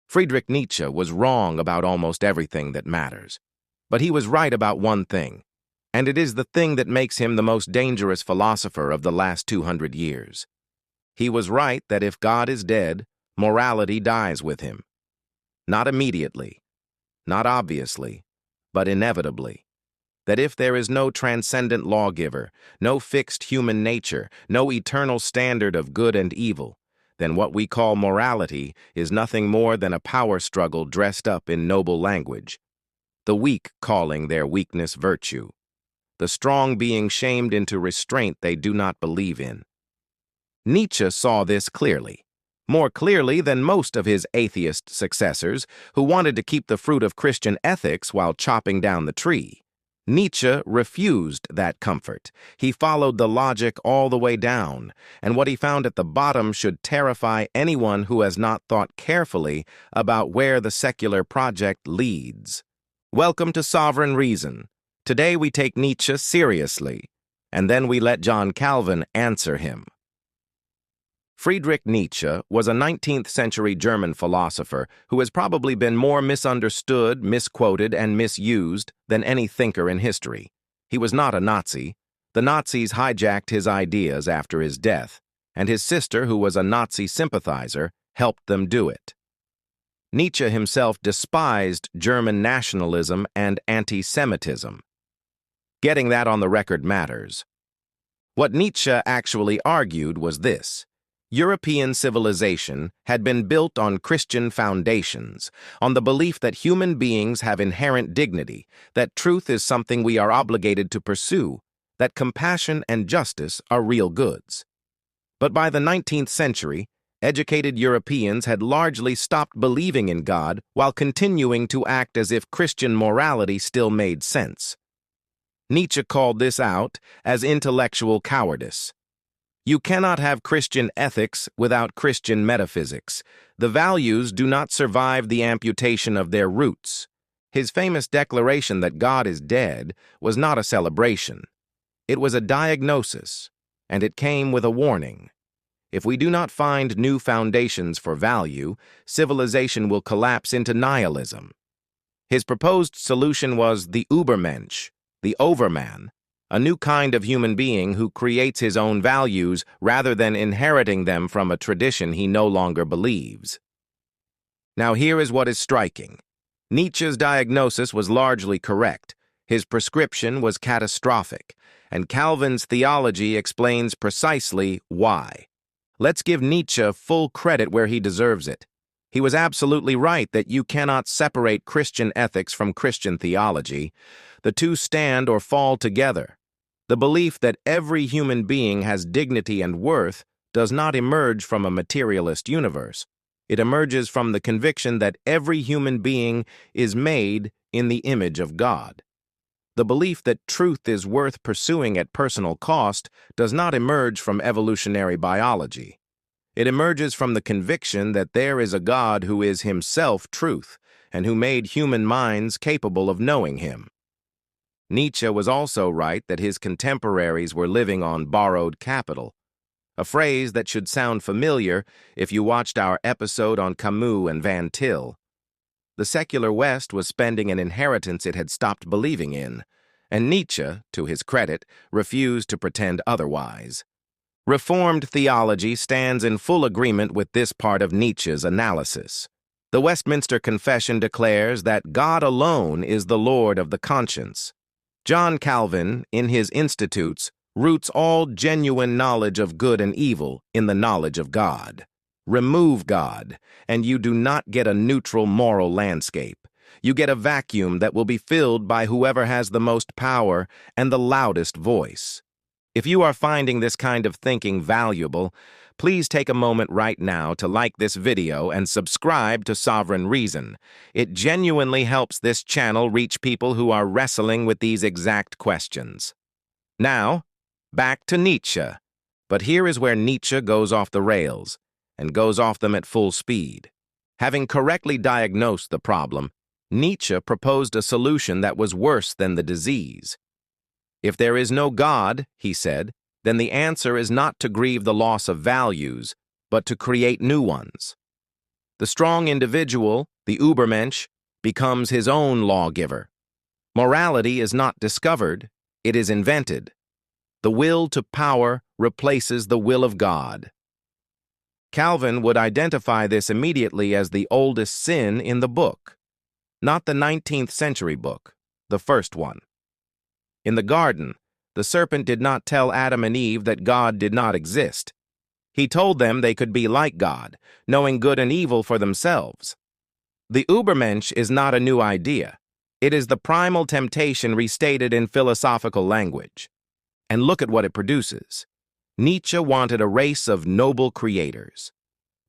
Friedrich Nietzsche was wrong about almost everything that matters. But he was right about one thing, and it is the thing that makes him the most dangerous philosopher of the last 200 years. He was right that if God is dead, morality dies with him. Not immediately, not obviously, but inevitably. That if there is no transcendent lawgiver, no fixed human nature, no eternal standard of good and evil, then what we call morality is nothing more than a power struggle dressed up in noble language. The weak calling their weakness virtue. The strong being shamed into restraint they do not believe in. Nietzsche saw this clearly, more clearly than most of his atheist successors who wanted to keep the fruit of Christian ethics while chopping down the tree. Nietzsche refused that comfort. He followed the logic all the way down, and what he found at the bottom should terrify anyone who has not thought carefully about where the secular project leads. Welcome to Sovereign Reason. Today we take Nietzsche seriously, and then we let John Calvin answer him. Friedrich Nietzsche was a 19th-century German philosopher who has probably been more misunderstood, misquoted, and misused than any thinker in history. He was not a Nazi. The Nazis hijacked his ideas after his death, and his sister, who was a Nazi sympathizer, helped them do it. Nietzsche himself despised German nationalism and anti-Semitism. Getting that on the record matters. What Nietzsche actually argued was this. European civilization had been built on Christian foundations, on the belief that human beings have inherent dignity, that truth is something we are obligated to pursue, that compassion and justice are real goods. But by the 19th century, educated Europeans had largely stopped believing in God while continuing to act as if Christian morality still made sense. Nietzsche called this out as intellectual cowardice. You cannot have Christian ethics without Christian metaphysics. The values do not survive the amputation of their roots. His famous declaration that God is dead was not a celebration. It was a diagnosis, and it came with a warning. If we do not find new foundations for value, civilization will collapse into nihilism. His proposed solution was the Übermensch, the overman, a new kind of human being who creates his own values rather than inheriting them from a tradition he no longer believes. Now here is what is striking. Nietzsche's diagnosis was largely correct. His prescription was catastrophic, and Calvin's theology explains precisely why. Let's give Nietzsche full credit where he deserves it. He was absolutely right that you cannot separate Christian ethics from Christian theology. The two stand or fall together. The belief that every human being has dignity and worth does not emerge from a materialist universe. It emerges from the conviction that every human being is made in the image of God. The belief that truth is worth pursuing at personal cost does not emerge from evolutionary biology. It emerges from the conviction that there is a God who is himself truth and who made human minds capable of knowing him. Nietzsche was also right that his contemporaries were living on borrowed capital, a phrase that should sound familiar if you watched our episode on Camus and Van Til. The secular West was spending an inheritance it had stopped believing in, and Nietzsche, to his credit, refused to pretend otherwise. Reformed theology stands in full agreement with this part of Nietzsche's analysis. The Westminster Confession declares that God alone is the Lord of the conscience. John Calvin, in his Institutes, roots all genuine knowledge of good and evil in the knowledge of God. Remove God, and you do not get a neutral moral landscape. You get a vacuum that will be filled by whoever has the most power and the loudest voice. If you are finding this kind of thinking valuable, please take a moment right now to like this video and subscribe to Sovereign Reason. It genuinely helps this channel reach people who are wrestling with these exact questions. Now, back to Nietzsche. But here is where Nietzsche goes off the rails, and goes off them at full speed. Having correctly diagnosed the problem, Nietzsche proposed a solution that was worse than the disease. If there is no God, he said, then the answer is not to grieve the loss of values, but to create new ones. The strong individual, the Übermensch, becomes his own lawgiver. Morality is not discovered, it is invented. The will to power replaces the will of God. Calvin would identify this immediately as the oldest sin in the book, not the 19th century book, the first one. In the garden, the serpent did not tell Adam and Eve that God did not exist. He told them they could be like God, knowing good and evil for themselves. The Übermensch is not a new idea. It is the primal temptation restated in philosophical language. And look at what it produces. Nietzsche wanted a race of noble creators.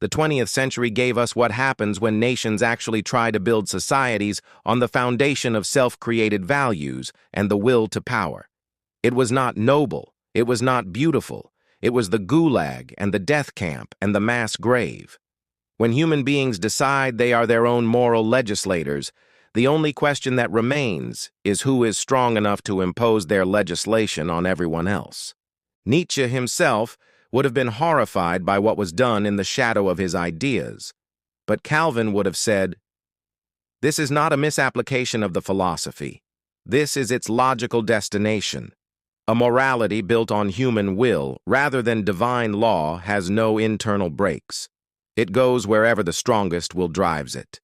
The 20th century gave us what happens when nations actually try to build societies on the foundation of self-created values and the will to power. It was not noble, it was not beautiful, it was the gulag and the death camp and the mass grave. When human beings decide they are their own moral legislators, the only question that remains is who is strong enough to impose their legislation on everyone else. Nietzsche himself would have been horrified by what was done in the shadow of his ideas, but Calvin would have said, "This is not a misapplication of the philosophy. This is its logical destination. A morality built on human will rather than divine law has no internal brakes. It goes wherever the strongest will drives it."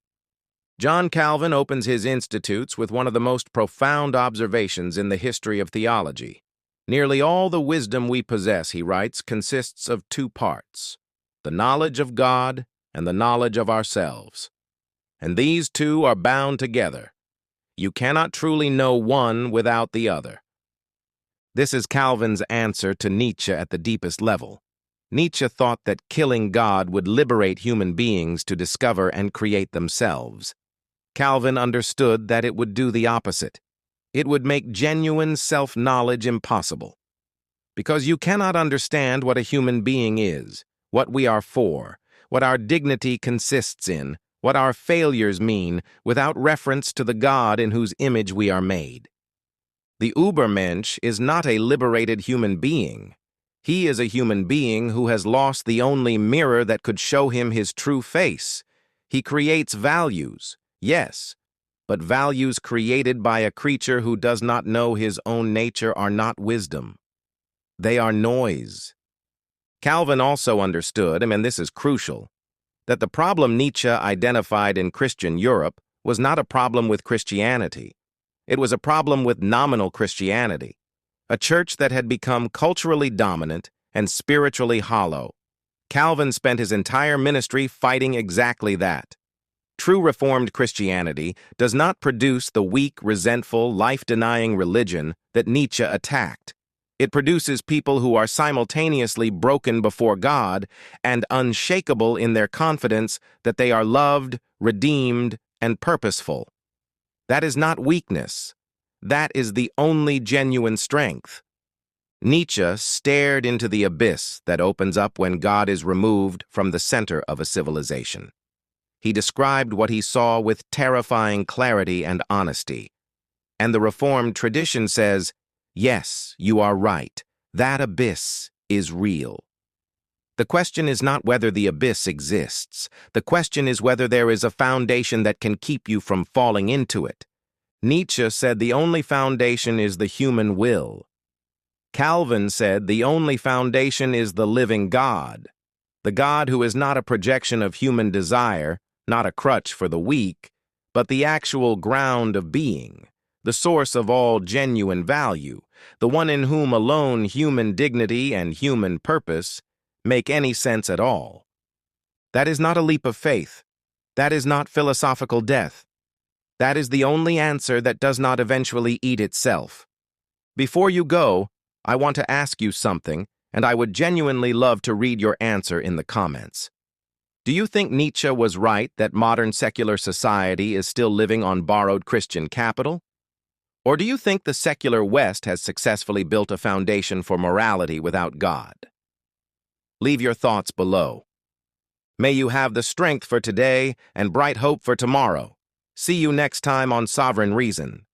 John Calvin opens his Institutes with one of the most profound observations in the history of theology. Nearly all the wisdom we possess, he writes, consists of two parts, the knowledge of God and the knowledge of ourselves. And these two are bound together. You cannot truly know one without the other. This is Calvin's answer to Nietzsche at the deepest level. Nietzsche thought that killing God would liberate human beings to discover and create themselves. Calvin understood that it would do the opposite. It would make genuine self-knowledge impossible. Because you cannot understand what a human being is, what we are for, what our dignity consists in, what our failures mean, without reference to the God in whose image we are made. The Übermensch is not a liberated human being. He is a human being who has lost the only mirror that could show him his true face. He creates values, yes, but values created by a creature who does not know his own nature are not wisdom. They are noise. Calvin also understood, and this is crucial, that the problem Nietzsche identified in Christian Europe was not a problem with Christianity. It was a problem with nominal Christianity, a church that had become culturally dominant and spiritually hollow. Calvin spent his entire ministry fighting exactly that. True Reformed Christianity does not produce the weak, resentful, life-denying religion that Nietzsche attacked. It produces people who are simultaneously broken before God and unshakable in their confidence that they are loved, redeemed, and purposeful. That is not weakness. That is the only genuine strength. Nietzsche stared into the abyss that opens up when God is removed from the center of a civilization. He described what he saw with terrifying clarity and honesty. And the Reformed tradition says, yes, you are right, that abyss is real. The question is not whether the abyss exists. The question is whether there is a foundation that can keep you from falling into it. Nietzsche said the only foundation is the human will. Calvin said the only foundation is the living God, the God who is not a projection of human desire, not a crutch for the weak, but the actual ground of being, the source of all genuine value, the one in whom alone human dignity and human purpose make any sense at all. That is not a leap of faith. That is not philosophical death. That is the only answer that does not eventually eat itself. Before you go, I want to ask you something, and I would genuinely love to read your answer in the comments. Do you think Nietzsche was right that modern secular society is still living on borrowed Christian capital? Or do you think the secular West has successfully built a foundation for morality without God? Leave your thoughts below. May you have the strength for today and bright hope for tomorrow. See you next time on Sovereign Reason.